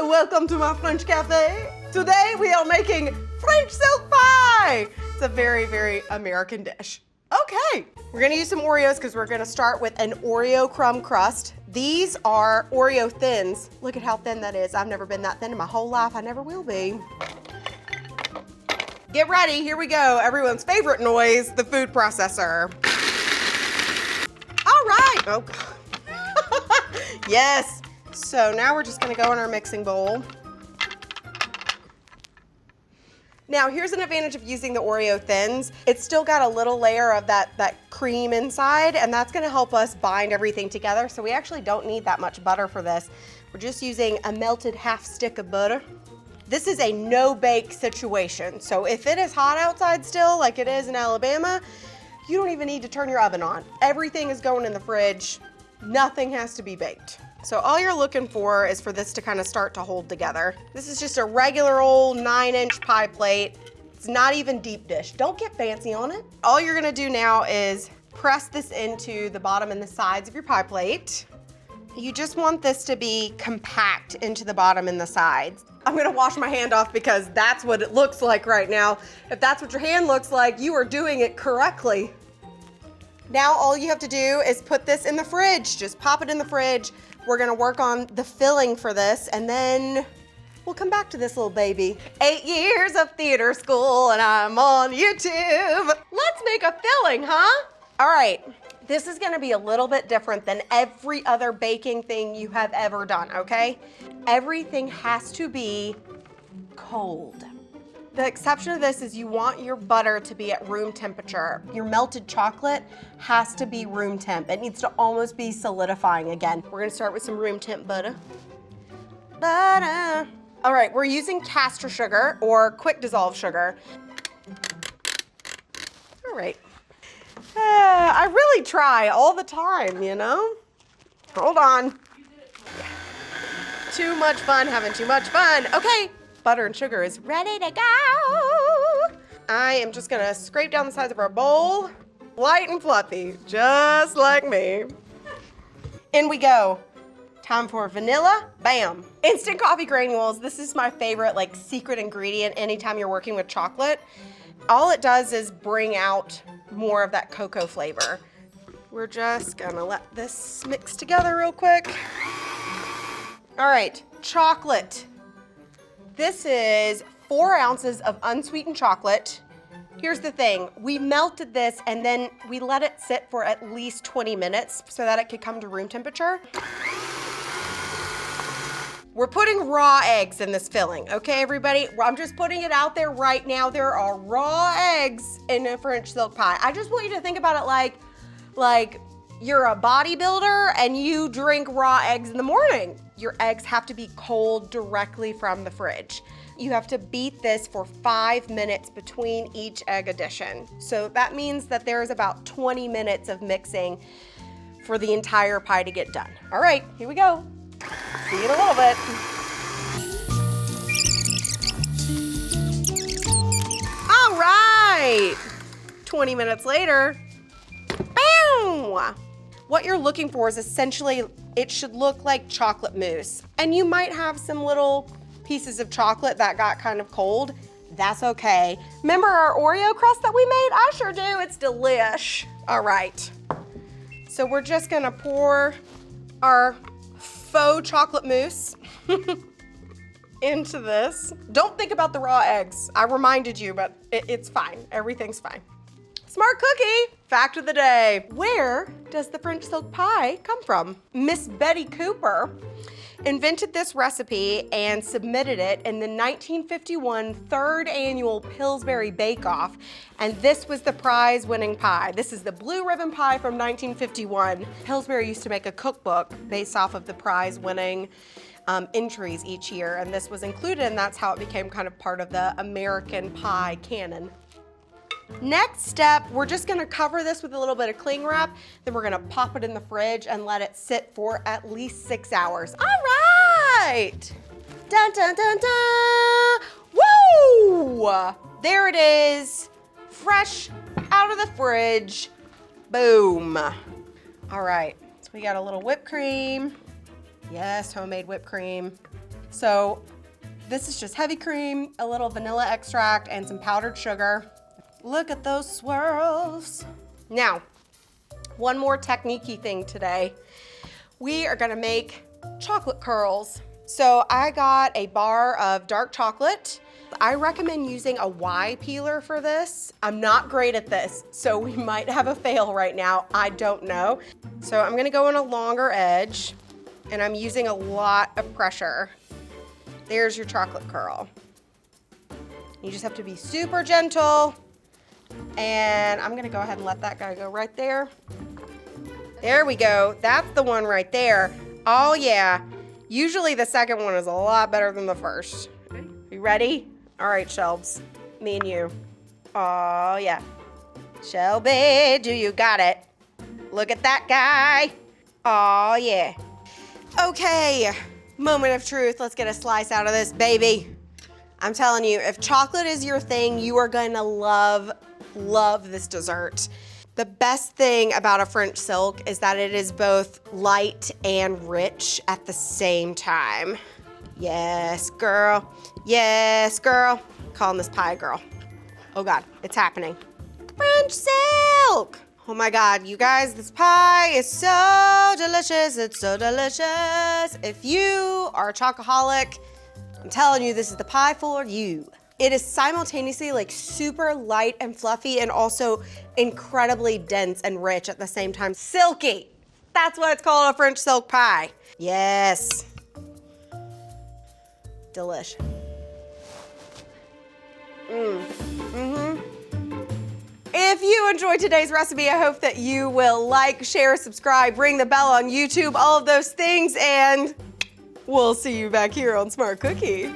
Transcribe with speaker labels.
Speaker 1: Welcome to my French cafe. Today we are making French silk pie. It's a very, very American dish. Okay, we're gonna use some Oreos because we're gonna start with an Oreo crumb crust. These are Oreo thins. Look at how thin that is. I've never been that thin in my whole life. I never will be. Get ready, here we go. Everyone's favorite noise, the food processor. All right, oh God. Yes. So now we're just gonna go in our mixing bowl. Now here's an advantage of using the Oreo thins. It's still got a little layer of that cream inside, and that's gonna help us bind everything together. So we actually don't need that much butter for this. We're just using a melted half stick of butter. This is a no-bake situation. So if it is hot outside still, like it is in Alabama, you don't even need to turn your oven on. Everything is going in the fridge. Nothing has to be baked. So all you're looking for is for this to kind of start to hold together. This is just a regular old 9-inch pie plate. It's not even deep dish. Don't get fancy on it. All you're gonna do now is press this into the bottom and the sides of your pie plate. You just want this to be compact into the bottom and the sides. I'm gonna wash my hand off because that's what it looks like right now. If that's what your hand looks like, you are doing it correctly. Now all you have to do is put this in the fridge. Just pop it in the fridge. We're gonna work on the filling for this, and then we'll come back to this little baby. 8 years of theater school and I'm on YouTube. Let's make a filling, huh? All right, this is gonna be a little bit different than every other baking thing you have ever done, okay? Everything has to be cold. The exception of this is you want your butter to be at room temperature. Your melted chocolate has to be room temp. It needs to almost be solidifying again. We're gonna start with some room temp butter. Butter. All right, we're using caster sugar or quick dissolve sugar. All right. I really try all the time, you know? Hold on. Too much fun having too much fun. Okay. Butter and sugar is ready to go. I am just gonna scrape down the sides of our bowl, light and fluffy, just like me. In we go. Time for vanilla, bam. Instant coffee granules, this is my favorite like secret ingredient anytime you're working with chocolate. All it does is bring out more of that cocoa flavor. We're just gonna let this mix together real quick. All right, chocolate. This is 4 ounces of unsweetened chocolate. Here's the thing, we melted this and then we let it sit for at least 20 minutes so that it could come to room temperature. We're putting raw eggs in this filling, okay everybody? I'm just putting it out there right now. There are raw eggs in a French silk pie. I just want you to think about it like you're a bodybuilder and you drink raw eggs in the morning. Your eggs have to be cold directly from the fridge. You have to beat this for 5 minutes between each egg addition. So that means that there's about 20 minutes of mixing for the entire pie to get done. All right, here we go. See you in a little bit. All right, 20 minutes later, bow! What you're looking for is essentially, it should look like chocolate mousse. And you might have some little pieces of chocolate that got kind of cold. That's okay. Remember our Oreo crust that we made? I sure do, it's delish. All right, so we're just gonna pour our faux chocolate mousse into this. Don't think about the raw eggs. I reminded you, but it's fine, everything's fine. Smart cookie, fact of the day. Where does the French silk pie come from? Miss Betty Cooper invented this recipe and submitted it in the 1951 third annual Pillsbury Bake Off, and this was the prize-winning pie. This is the blue ribbon pie from 1951. Pillsbury used to make a cookbook based off of the prize-winning entries each year, and this was included, and that's how it became kind of part of the American pie canon. Next step, we're just gonna cover this with a little bit of cling wrap, then we're gonna pop it in the fridge and let it sit for at least 6 hours. All right! Dun, dun, dun, dun! Woo! There it is, fresh out of the fridge, boom. All right, so we got a little whipped cream. Yes, homemade whipped cream. So this is just heavy cream, a little vanilla extract, and some powdered sugar. Look at those swirls. Now, one more technique-y thing today. We are gonna make chocolate curls. So I got a bar of dark chocolate. I recommend using a Y peeler for this. I'm not great at this, so we might have a fail right now. I don't know. So I'm gonna go on a longer edge, and I'm using a lot of pressure. There's your chocolate curl. You just have to be super gentle. And I'm gonna go ahead and let that guy go right there. There we go. That's the one right there. Oh yeah. Usually the second one is a lot better than the first. You ready? All right, Shelbs. Me and you. Oh yeah. Shelby, do you got it? Look at that guy. Oh yeah. Okay. Moment of truth. Let's get a slice out of this baby. I'm telling you, if chocolate is your thing, you are gonna love this dessert. The best thing about a French silk is that it is both light and rich at the same time. Yes, girl. Yes, girl. Calling this pie girl. Oh God, it's happening. French silk. Oh my God, you guys, this pie is so delicious. It's so delicious. If you are a chocoholic, I'm telling you, this is the pie for you. It is simultaneously like super light and fluffy and also incredibly dense and rich at the same time. Silky. That's why it's called a French silk pie. Yes. Delish. If you enjoyed today's recipe, I hope that you will like, share, subscribe, ring the bell on YouTube, all of those things, and we'll see you back here on Smart Cookie.